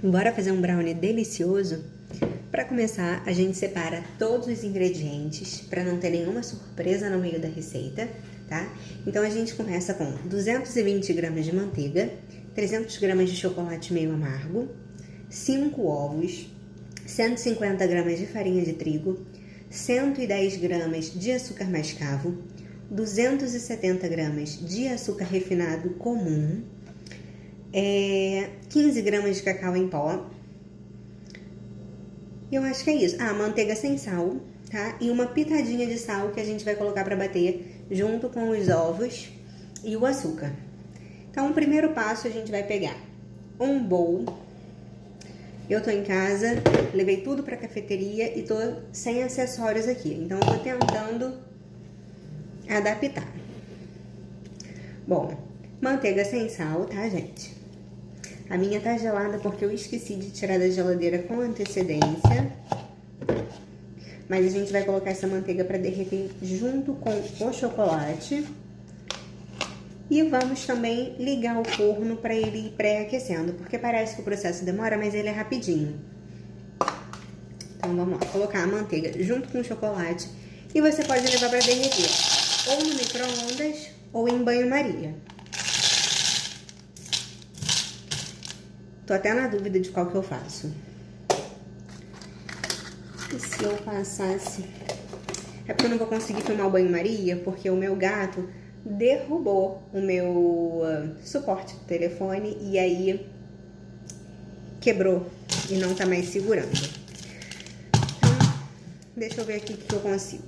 Bora fazer um brownie delicioso? Para começar, a gente separa todos os ingredientes para não ter nenhuma surpresa no meio da receita, tá? Então a gente começa com 220 gramas de manteiga, 300 gramas de chocolate meio amargo, 5 ovos, 150 gramas de farinha de trigo, 110 gramas de açúcar mascavo, 270 gramas de açúcar refinado comum, 15 gramas de cacau em pó. Eu acho que é isso. Manteiga sem sal, tá? E uma pitadinha de sal que a gente vai colocar para bater junto com os ovos e o açúcar. Então, o primeiro passo a gente vai pegar um bowl. Eu tô em casa, levei tudo pra cafeteria e tô sem acessórios aqui. Então, eu tô tentando adaptar. Bom, manteiga sem sal, tá, gente? A minha tá gelada porque eu esqueci de tirar da geladeira com antecedência. Mas a gente vai colocar essa manteiga pra derreter junto com o chocolate. E vamos também ligar o forno para ele ir pré-aquecendo, porque parece que o processo demora, mas ele é rapidinho. Então vamos lá, colocar a manteiga junto com o chocolate e você pode levar para derreter ou no micro-ondas ou em banho-maria. Tô até na dúvida de qual que eu faço. E se eu passasse... É porque eu não vou conseguir filmar o banho-maria, porque o meu gato derrubou o meu suporte do telefone e aí quebrou e não tá mais segurando. Então, deixa eu ver aqui o que eu consigo.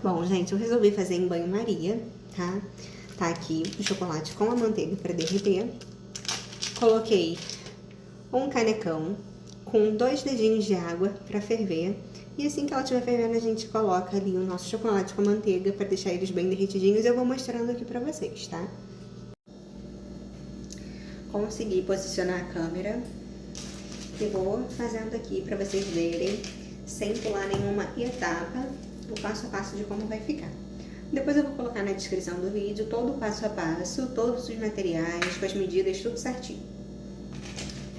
Bom, gente, eu resolvi fazer em banho-maria, tá? Tá aqui o chocolate com a manteiga para derreter. Coloquei um canecão com 2 dedinhos de água para ferver. E assim que ela estiver fervendo, a gente coloca ali o nosso chocolate com a manteiga para deixar eles bem derretidinhos. Eu vou mostrando aqui para vocês, tá? Consegui posicionar a câmera e vou fazendo aqui para vocês verem, sem pular nenhuma etapa, o passo a passo de como vai ficar. Depois eu vou colocar na descrição do vídeo todo o passo a passo, todos os materiais, com as medidas, tudo certinho.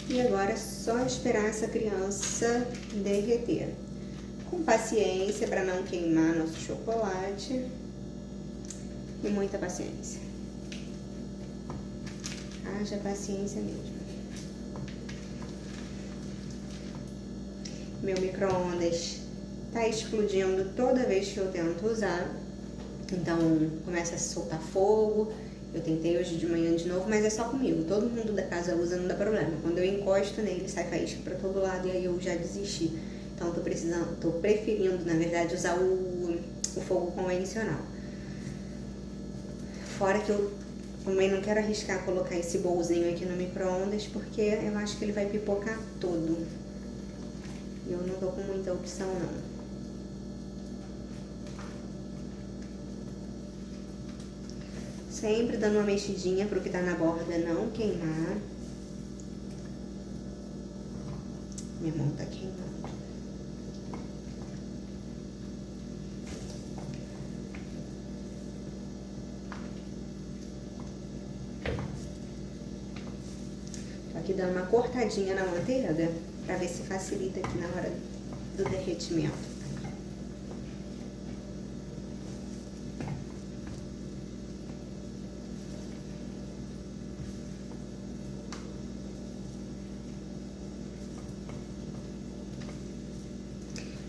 E agora é só esperar essa criança derreter. Com paciência para não queimar nosso chocolate e muita paciência. Haja paciência mesmo. Meu micro-ondas tá explodindo toda vez que eu tento usar. Então começa a soltar fogo. Eu tentei hoje de manhã de novo, mas é só comigo. Todo mundo da casa usa, não dá problema. Quando eu encosto nele, sai faísca para todo lado e aí eu já desisti. Então, tô preferindo, na verdade, usar o fogo convencional. Fora que eu também não quero arriscar colocar esse bowlzinho aqui no micro-ondas, porque eu acho que ele vai pipocar todo. E eu não tô com muita opção, não. Sempre dando uma mexidinha pro que tá na borda não queimar. Minha mão tá queimando. Aqui dando uma cortadinha na manteiga para ver se facilita aqui na hora do derretimento.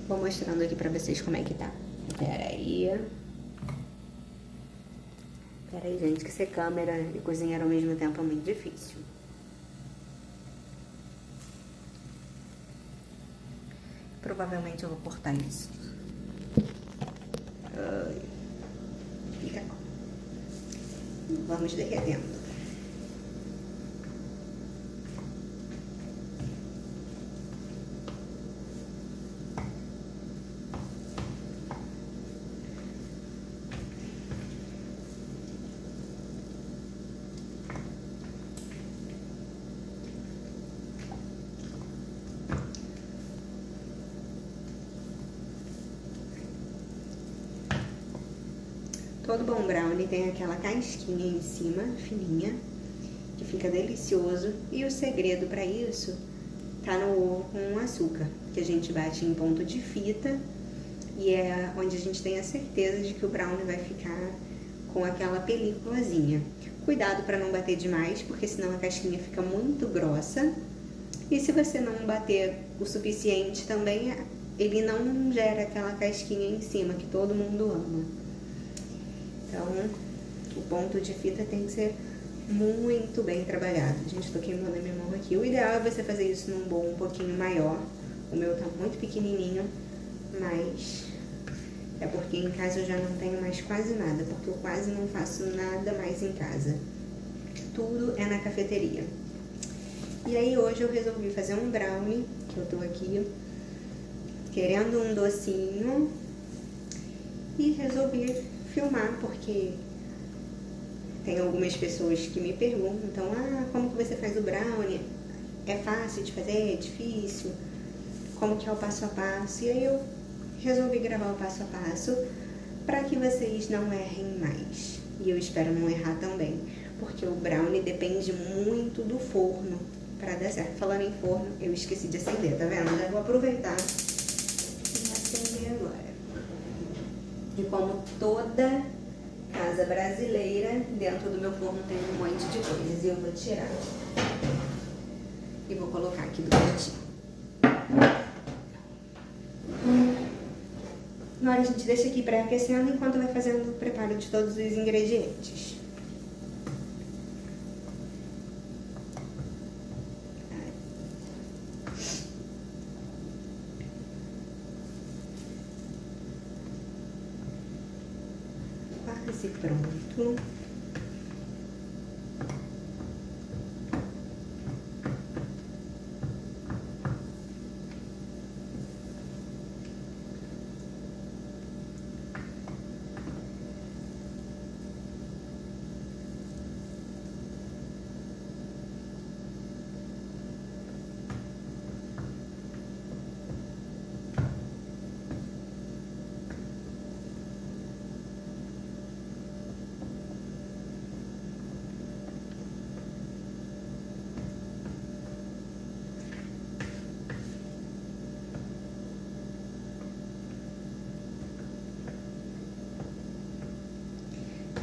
Vou mostrando aqui para vocês como é que tá. Peraí, gente, que ser câmera e cozinhar ao mesmo tempo é muito difícil. Provavelmente eu vou cortar isso. Fica. Vamos derretendo. Todo bom brownie tem aquela casquinha em cima, fininha, que fica delicioso. E o segredo para isso tá no ovo com açúcar, que a gente bate em ponto de fita e é onde a gente tem a certeza de que o brownie vai ficar com aquela películazinha. Cuidado para não bater demais, porque senão a casquinha fica muito grossa. E se você não bater o suficiente também, ele não gera aquela casquinha em cima que todo mundo ama. Então, o ponto de fita tem que ser muito bem trabalhado. Gente, tô queimando a minha mão aqui. O ideal é você fazer isso num bowl um pouquinho maior. O meu tá muito pequenininho, mas é porque em casa eu já não tenho mais quase nada, porque eu quase não faço nada mais em casa. Tudo é na cafeteria. E aí hoje eu resolvi fazer um brownie, que eu tô aqui querendo um docinho, e resolvi filmar, porque tem algumas pessoas que me perguntam, como que você faz o brownie? É fácil de fazer? É difícil? Como que é o passo a passo? E aí eu resolvi gravar o passo a passo para que vocês não errem mais. E eu espero não errar também, porque o brownie depende muito do forno para dar certo. Falando em forno, eu esqueci de acender, tá vendo? Já vou aproveitar e acender agora. E como toda casa brasileira, dentro do meu forno tem um monte de coisas. E eu vou tirar e vou colocar aqui do cantinho. Agora a gente deixa aqui pré-aquecendo enquanto vai fazendo o preparo de todos os ingredientes. Quase pronto.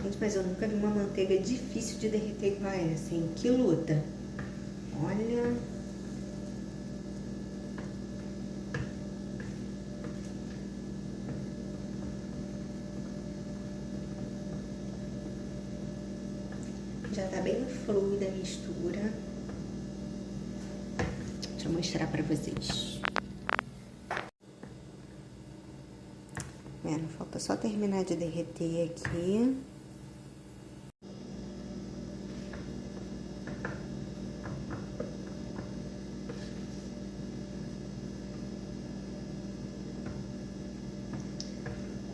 Gente, mas eu nunca vi uma manteiga difícil de derreter igual essa, hein? Que luta! Olha... Já tá bem fluida a mistura. Deixa eu mostrar pra vocês. Vendo? Falta só terminar de derreter aqui.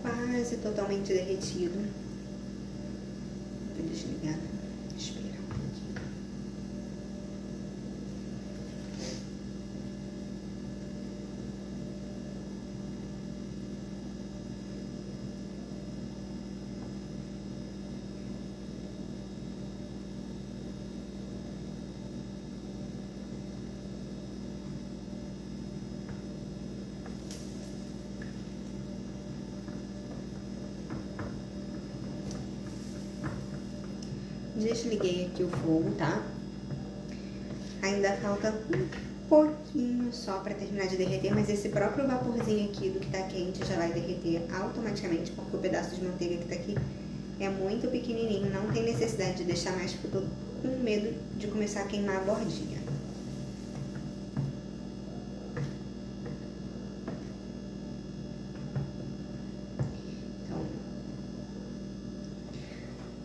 Quase totalmente derretido. Vou desligar, esperar um pouquinho. Desliguei aqui o fogo, tá? Ainda falta um pouquinho só pra terminar de derreter, mas esse próprio vaporzinho aqui do que tá quente já vai derreter automaticamente, porque o pedaço de manteiga que tá aqui é muito pequenininho, não tem necessidade de deixar mais, porque eu tô com medo de começar a queimar a bordinha. Então,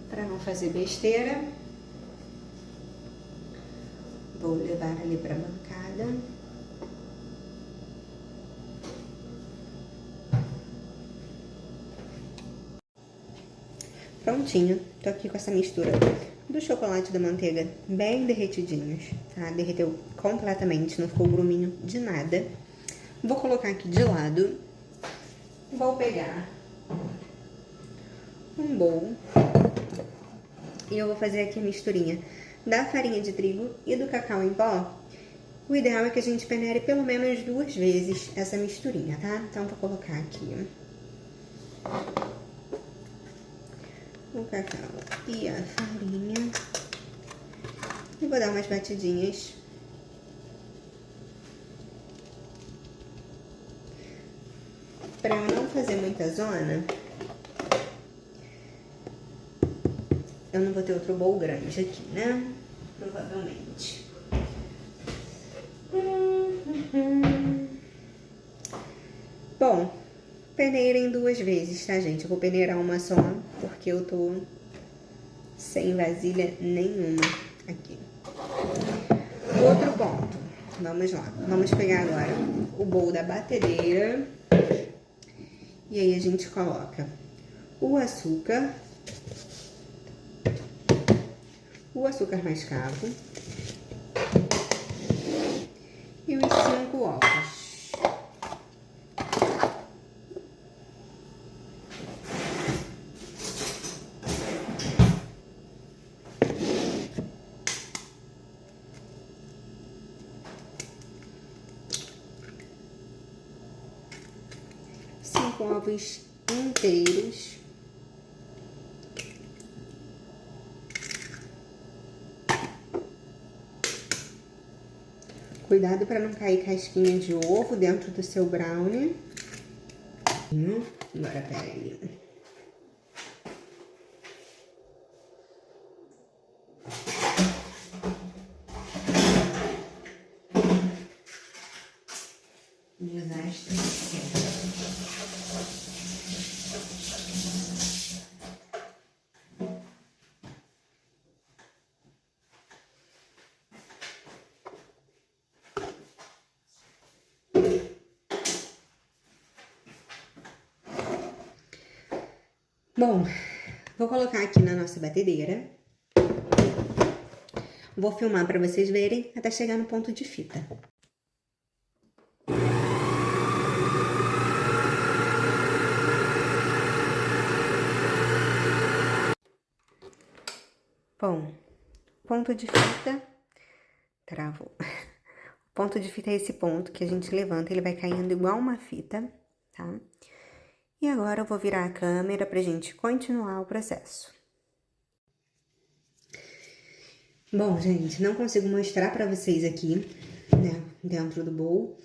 pra não fazer besteira, vou levar ali pra bancada. Prontinho, tô aqui com essa mistura do chocolate e da manteiga bem derretidinhos, tá? Derreteu completamente, não ficou gruminho de nada. Vou colocar aqui de lado. Vou pegar um bowl e eu vou fazer aqui a misturinha da farinha de trigo e do cacau em pó, o ideal é que a gente peneire pelo menos 2 vezes essa misturinha, tá? Então, vou colocar aqui o cacau e a farinha. E vou dar umas batidinhas. Para eu não fazer muita zona, eu não vou ter outro bowl grande aqui, né? Provavelmente. Bom, peneirem 2 vezes, tá, gente? Eu vou peneirar uma só, porque eu tô sem vasilha nenhuma aqui. Outro ponto. Vamos lá. Vamos pegar agora o bowl da batedeira. E aí a gente coloca o açúcar mascavo e os 5 ovos. Ovos inteiros. Cuidado para não cair casquinha de ovo dentro do seu brownie. Agora, peraí. Desastre. Bom, vou colocar aqui na nossa batedeira. Vou filmar para vocês verem até chegar no ponto de fita. Bom, ponto de fita, travou. O ponto de fita é esse ponto que a gente levanta, ele vai caindo igual uma fita, tá? E agora eu vou virar a câmera pra gente continuar o processo. Bom, gente, não consigo mostrar pra vocês aqui, né, dentro do bowl.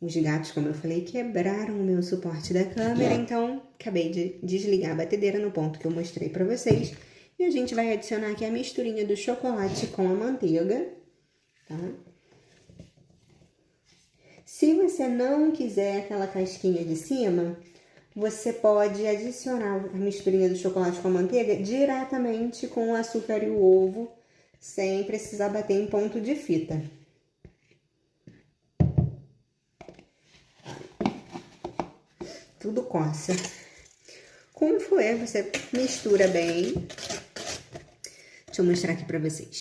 Os gatos, como eu falei, quebraram o meu suporte da câmera, então acabei de desligar a batedeira no ponto que eu mostrei pra vocês. E a gente vai adicionar aqui a misturinha do chocolate com a manteiga, tá? Se você não quiser aquela casquinha de cima, você pode adicionar a misturinha do chocolate com a manteiga diretamente com o açúcar e o ovo, sem precisar bater em ponto de fita. Tudo coça. Com o fouet, você mistura bem. Deixa eu mostrar aqui pra vocês.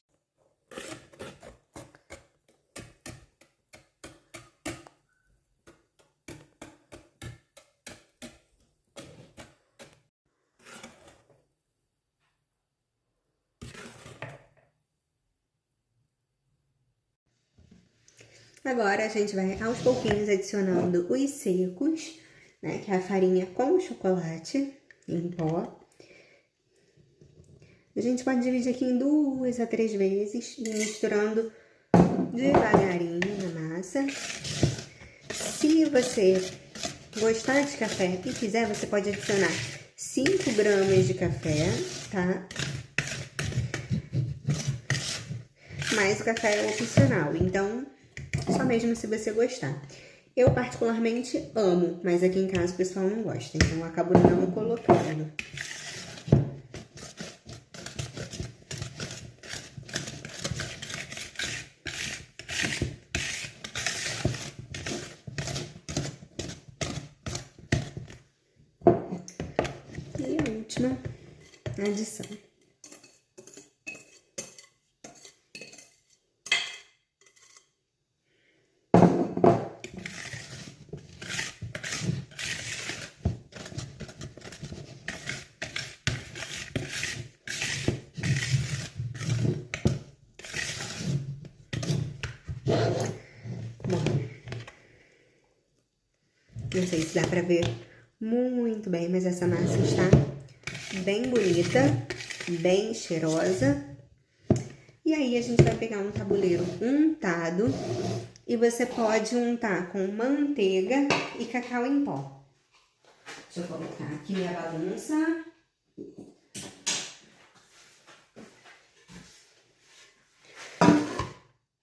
Agora, a gente vai aos pouquinhos adicionando os secos, né? Que é a farinha com o chocolate em pó. A gente pode dividir aqui em 2 a 3 vezes, e misturando devagarinho na massa. Se você gostar de café e quiser, você pode adicionar 5 gramas de café, tá? Mas o café é opcional, então só mesmo se você gostar. Eu particularmente amo, mas aqui em casa o pessoal não gosta, então eu acabo não colocando. E a última adição. Não sei se dá pra ver muito bem, mas essa massa está bem bonita, bem cheirosa. E aí a gente vai pegar um tabuleiro untado e você pode untar com manteiga e cacau em pó. Deixa eu colocar aqui minha bagunça.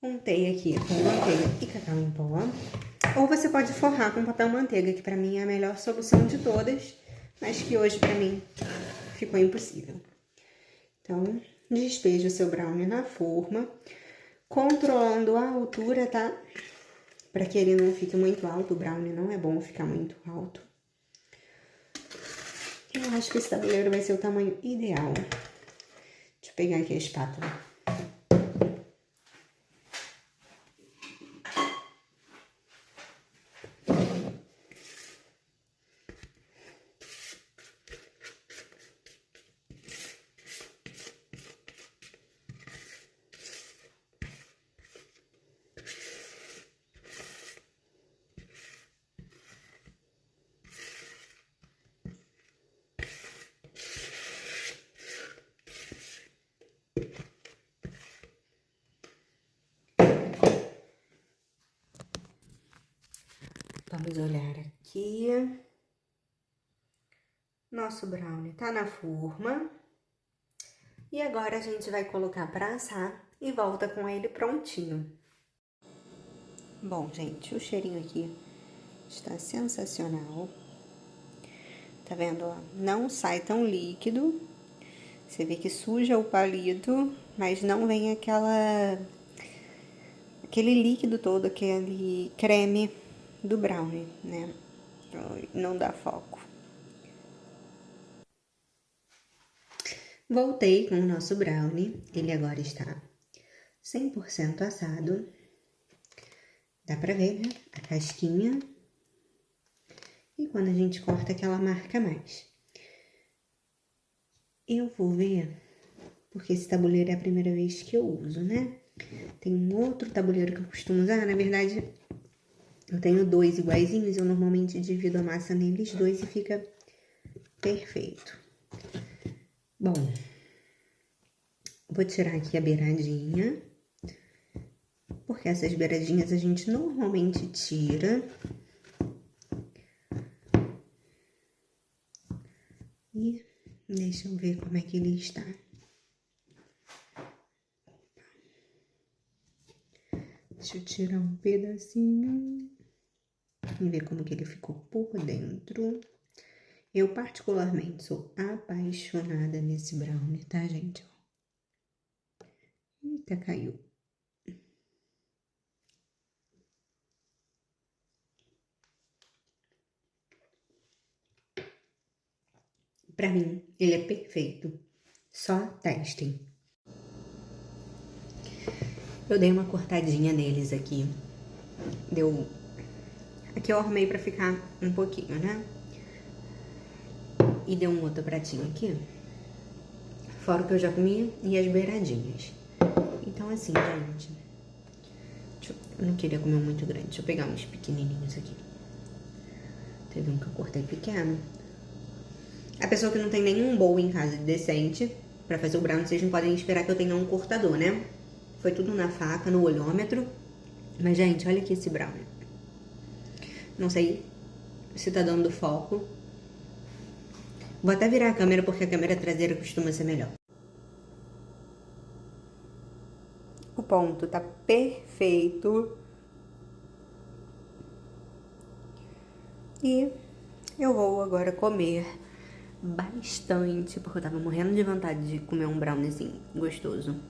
Untei aqui com manteiga e cacau em pó. Ou você pode forrar com papel manteiga, que pra mim é a melhor solução de todas, mas que hoje pra mim ficou impossível. Então, despeja o seu brownie na forma, controlando a altura, tá? Pra que ele não fique muito alto, o brownie não é bom ficar muito alto. Eu acho que esse tabuleiro vai ser o tamanho ideal. Deixa eu pegar aqui a espátula. Vamos olhar aqui. Nosso brownie tá na forma. E agora a gente vai colocar para assar e volta com ele prontinho. Bom, gente, o cheirinho aqui está sensacional. Tá vendo, ó? Não sai tão líquido. Você vê que suja o palito, mas não vem aquele líquido todo, aquele creme do brownie, né? Não dá foco. Voltei com o nosso brownie. Ele agora está 100% assado. Dá pra ver, né? A casquinha. E quando a gente corta, aquela marca mais. Eu vou ver, porque esse tabuleiro é a primeira vez que eu uso, né? Tem um outro tabuleiro que eu costumo usar. Na verdade, eu tenho dois iguaizinhos. Eu normalmente divido a massa neles dois e fica perfeito. Bom, vou tirar aqui a beiradinha, porque essas beiradinhas a gente normalmente tira. E deixa eu ver como é que ele está. Deixa eu tirar um pedacinho e ver como que ele ficou por dentro. Eu, particularmente, sou apaixonada nesse brownie, tá, gente? Eita, caiu. Pra mim, ele é perfeito. Só testem. Eu dei uma cortadinha neles aqui. Aqui eu arrumei pra ficar um pouquinho, né? E deu um outro pratinho aqui, fora o que eu já comi e as beiradinhas. Então assim, gente, eu não queria comer muito grande, deixa eu pegar uns pequenininhos aqui. Teve um que eu cortei pequeno. A pessoa que não tem nenhum bowl em casa decente pra fazer o brownie, vocês não podem esperar que eu tenha um cortador, né? Foi tudo na faca, no olhômetro. Mas, gente, olha aqui esse brownie. Não sei se tá dando foco. Vou até virar a câmera, porque a câmera traseira costuma ser melhor. O ponto tá perfeito. E eu vou agora comer bastante, porque eu tava morrendo de vontade de comer um brownie assim, gostoso.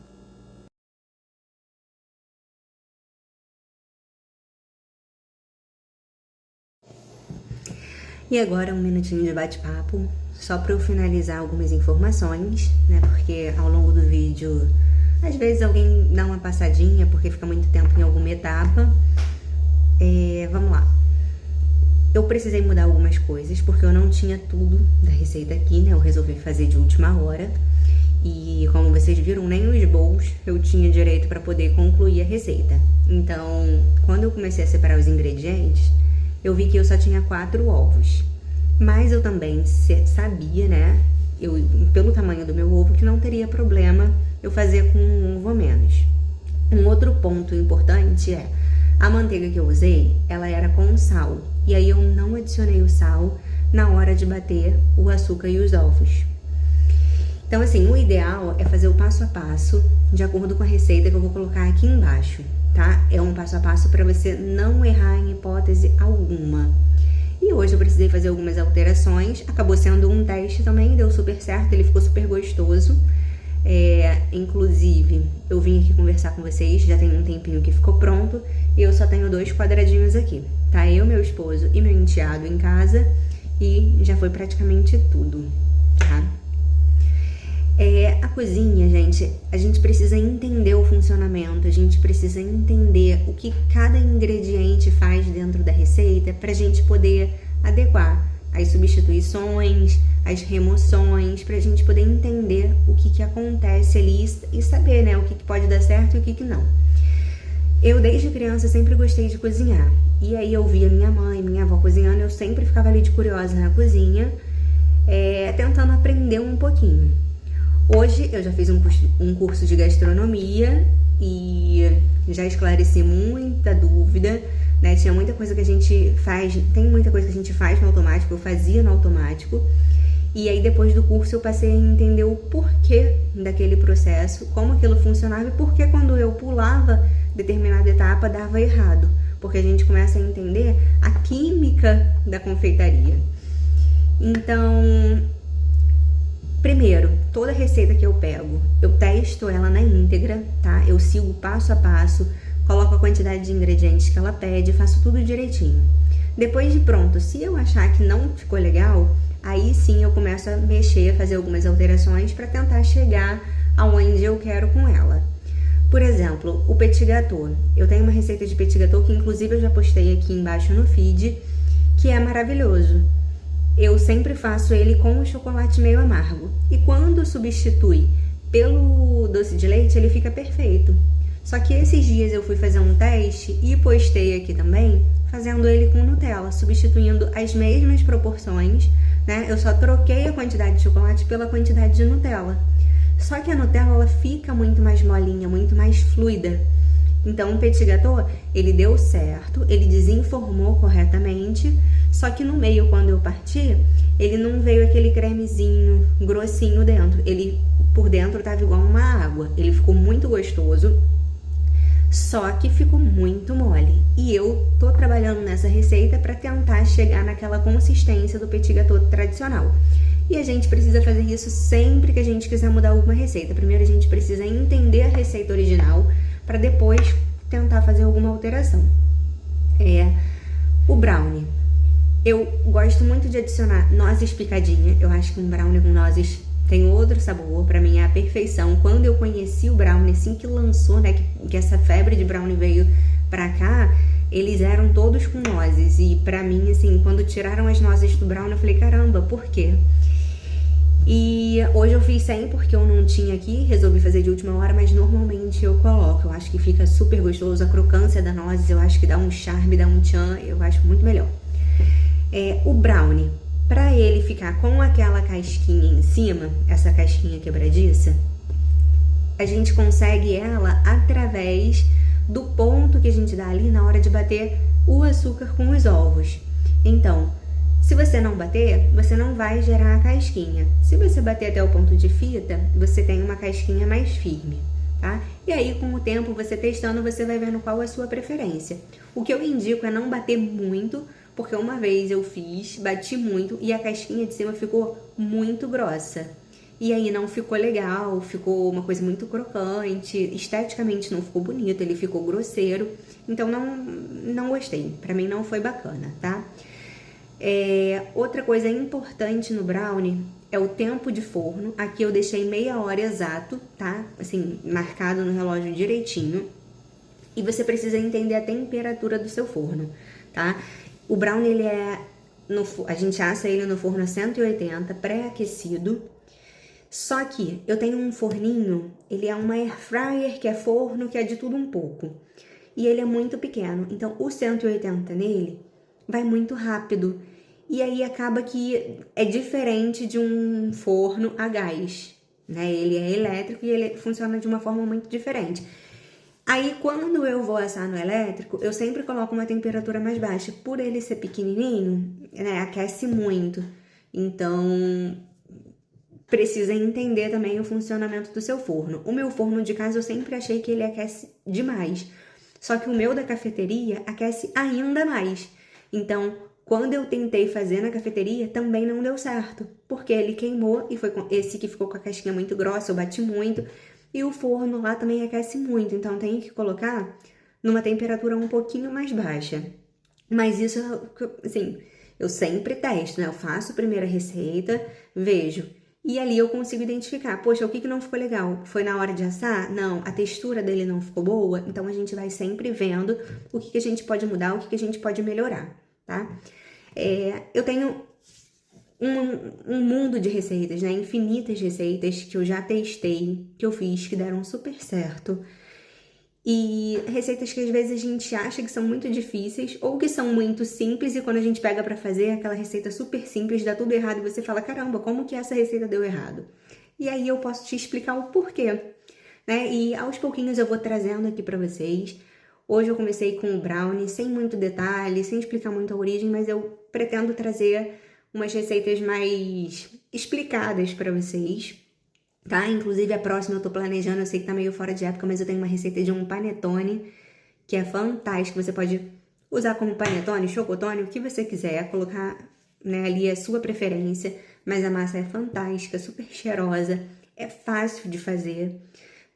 E agora um minutinho de bate-papo, só para eu finalizar algumas informações, né? Porque ao longo do vídeo, às vezes alguém dá uma passadinha porque fica muito tempo em alguma etapa. Vamos lá. Eu precisei mudar algumas coisas porque eu não tinha tudo da receita aqui, né? Eu resolvi fazer de última hora. E como vocês viram, nem os bowls eu tinha direito para poder concluir a receita. Então, quando eu comecei a separar os ingredientes, eu vi que eu só tinha 4 ovos. Mas eu também sabia, né, pelo tamanho do meu ovo, que não teria problema eu fazer com um ovo a menos. Um outro ponto importante é, a manteiga que eu usei, ela era com sal. E aí eu não adicionei o sal na hora de bater o açúcar e os ovos. Então, assim, o ideal é fazer o passo a passo de acordo com a receita que eu vou colocar aqui embaixo, tá? É um passo a passo para você não errar em hipótese alguma. E hoje eu precisei fazer algumas alterações, acabou sendo um teste também, deu super certo, ele ficou super gostoso. Inclusive, eu vim aqui conversar com vocês, já tem um tempinho que ficou pronto, e eu só tenho 2 quadradinhos aqui, tá? Eu, meu esposo e meu enteado em casa, e já foi praticamente tudo, tá? A cozinha, gente, a gente precisa entender o funcionamento, a gente precisa entender o que cada ingrediente faz dentro da receita pra gente poder adequar as substituições, as remoções, pra gente poder entender o que acontece ali e saber, né, o que pode dar certo e o que não. Eu, desde criança, sempre gostei de cozinhar. E aí eu via minha mãe, minha avó cozinhando, eu sempre ficava ali de curiosa na cozinha, tentando aprender um pouquinho. Hoje eu já fiz um curso de gastronomia e já esclareci muita dúvida, né? Tinha muita coisa que a gente faz, tem muita coisa que a gente faz no automático, eu fazia no automático. E aí depois do curso eu passei a entender o porquê daquele processo, como aquilo funcionava e porquê quando eu pulava determinada etapa dava errado. Porque a gente começa a entender a química da confeitaria. Então, primeiro, toda receita que eu pego, eu testo ela na íntegra, tá? Eu sigo passo a passo, coloco a quantidade de ingredientes que ela pede, faço tudo direitinho. Depois de pronto, se eu achar que não ficou legal, aí sim eu começo a mexer, a fazer algumas alterações para tentar chegar aonde eu quero com ela. Por exemplo, o petit gâteau. Eu tenho uma receita de petit gâteau que inclusive eu já postei aqui embaixo no feed, que é maravilhoso. Eu sempre faço ele com o chocolate meio amargo. E quando substitui pelo doce de leite, ele fica perfeito. Só que esses dias eu fui fazer um teste e postei aqui também, fazendo ele com Nutella, substituindo as mesmas proporções, né? Eu só troquei a quantidade de chocolate pela quantidade de Nutella. Só que a Nutella, ela fica muito mais molinha, muito mais fluida. Então, o petit gâteau, ele deu certo, ele desenformou corretamente, só que no meio, quando eu parti, ele não veio aquele cremezinho grossinho dentro. Ele, por dentro, tava igual uma água. Ele ficou muito gostoso, só que ficou muito mole. E eu tô trabalhando nessa receita para tentar chegar naquela consistência do petit gâteau tradicional. E a gente precisa fazer isso sempre que a gente quiser mudar alguma receita. Primeiro a gente precisa entender a receita original para depois tentar fazer alguma alteração. O brownie. Eu gosto muito de adicionar nozes picadinha. Eu acho que um brownie com nozes tem outro sabor. Pra mim é a perfeição. Quando eu conheci o brownie, assim que lançou, né, que essa febre de brownie veio pra cá, eles eram todos com nozes. E pra mim, assim, quando tiraram as nozes do brownie, eu falei, caramba, por quê? E hoje eu fiz sem porque eu não tinha aqui, resolvi fazer de última hora, mas normalmente eu coloco. Eu acho que fica super gostoso, a crocância da nozes, eu acho que dá um charme, dá um tchan, eu acho muito melhor. O brownie, pra ele ficar com aquela casquinha em cima, essa casquinha quebradiça, a gente consegue ela através do ponto que a gente dá ali na hora de bater o açúcar com os ovos. Então, se você não bater, você não vai gerar a casquinha. Se você bater até o ponto de fita, você tem uma casquinha mais firme, tá? E aí, com o tempo, você testando, você vai vendo qual é a sua preferência. O que eu indico é não bater muito, porque uma vez eu fiz, bati muito e a casquinha de cima ficou muito grossa. E aí não ficou legal, ficou uma coisa muito crocante, esteticamente não ficou bonito, ele ficou grosseiro. Então não gostei, pra mim não foi bacana, tá? Outra coisa importante no brownie é o tempo de forno. Aqui eu deixei meia hora exato, tá? Assim, marcado no relógio direitinho. E você precisa entender a temperatura do seu forno, tá? O brownie, ele a gente assa ele no forno a 180, pré-aquecido. Só que eu tenho um forninho, ele é uma air fryer, que é forno, que é de tudo um pouco. E ele é muito pequeno, então o 180 nele vai muito rápido. E aí acaba que é diferente de um forno a gás, né? Ele é elétrico e ele funciona de uma forma muito diferente. Aí, quando eu vou assar no elétrico, eu sempre coloco uma temperatura mais baixa. Por ele ser pequenininho, né, aquece muito. Então, precisa entender também o funcionamento do seu forno. O meu forno de casa, eu sempre achei que ele aquece demais. Só que o meu da cafeteria aquece ainda mais. Então, quando eu tentei fazer na cafeteria, também não deu certo. Porque ele queimou e foi esse que ficou com a casquinha muito grossa, eu bati muito. E o forno lá também aquece muito, então tenho que colocar numa temperatura um pouquinho mais baixa. Mas isso, assim, eu sempre testo, né? Eu faço a primeira receita, vejo. E ali eu consigo identificar, poxa, o que não ficou legal? Foi na hora de assar? Não, a textura dele não ficou boa? Então a gente vai sempre vendo o que a gente pode mudar, o que a gente pode melhorar, tá? Eu tenho um mundo de receitas, né? Infinitas receitas que eu já testei, que eu fiz, que deram super certo. E receitas que às vezes a gente acha que são muito difíceis ou que são muito simples e quando a gente pega pra fazer aquela receita super simples, dá tudo errado e você fala, caramba, como que essa receita deu errado? E aí eu posso te explicar o porquê, né? E aos pouquinhos eu vou trazendo aqui pra vocês. Hoje eu comecei com o brownie, sem muito detalhe, sem explicar muito a origem, mas eu pretendo trazer umas receitas mais explicadas pra vocês, tá? Inclusive a próxima eu tô planejando, eu sei que tá meio fora de época, mas eu tenho uma receita de um panetone que é fantástico. Você pode usar como panetone, chocotone, o que você quiser, colocar, né, ali a sua preferência, mas a massa é fantástica, super cheirosa, é fácil de fazer.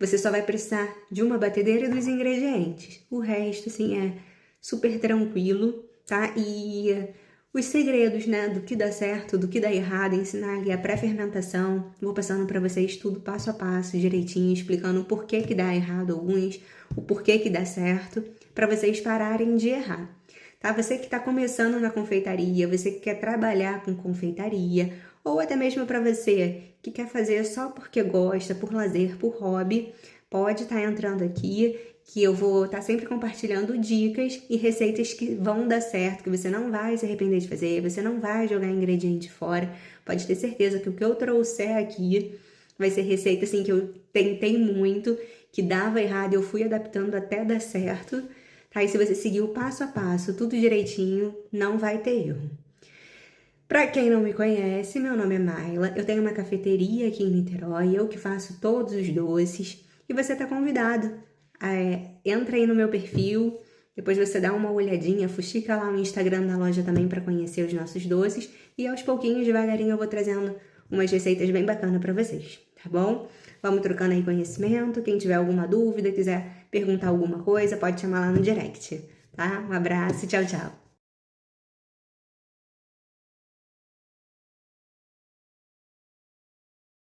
Você só vai precisar de uma batedeira e dos ingredientes. O resto, assim, é super tranquilo, tá? E os segredos, né, do que dá certo, do que dá errado, ensinar ali a pré-fermentação. Vou passando para vocês tudo passo a passo, direitinho, explicando o porquê que dá errado alguns, o porquê que dá certo, para vocês pararem de errar. Tá? Você que está começando na confeitaria, você que quer trabalhar com confeitaria, ou até mesmo para você que quer fazer só porque gosta, por lazer, por hobby, pode estar entrando aqui, que eu vou estar sempre compartilhando dicas e receitas que vão dar certo, que você não vai se arrepender de fazer, você não vai jogar ingrediente fora. Pode ter certeza que o que eu trouxer aqui vai ser receita assim que eu tentei muito, que dava errado, eu fui adaptando até dar certo. Tá? E se você seguir o passo a passo, tudo direitinho, não vai ter erro. Pra quem não me conhece, meu nome é Mayla, eu tenho uma cafeteria aqui em Niterói, eu que faço todos os doces, e você tá convidado. Entra aí no meu perfil, depois você dá uma olhadinha, fuxica lá no Instagram da loja também para conhecer os nossos doces, e aos pouquinhos, devagarinho, eu vou trazendo umas receitas bem bacanas para vocês, tá bom? Vamos trocando aí conhecimento, quem tiver alguma dúvida, quiser perguntar alguma coisa, pode chamar lá no direct, tá? Um abraço, tchau, tchau!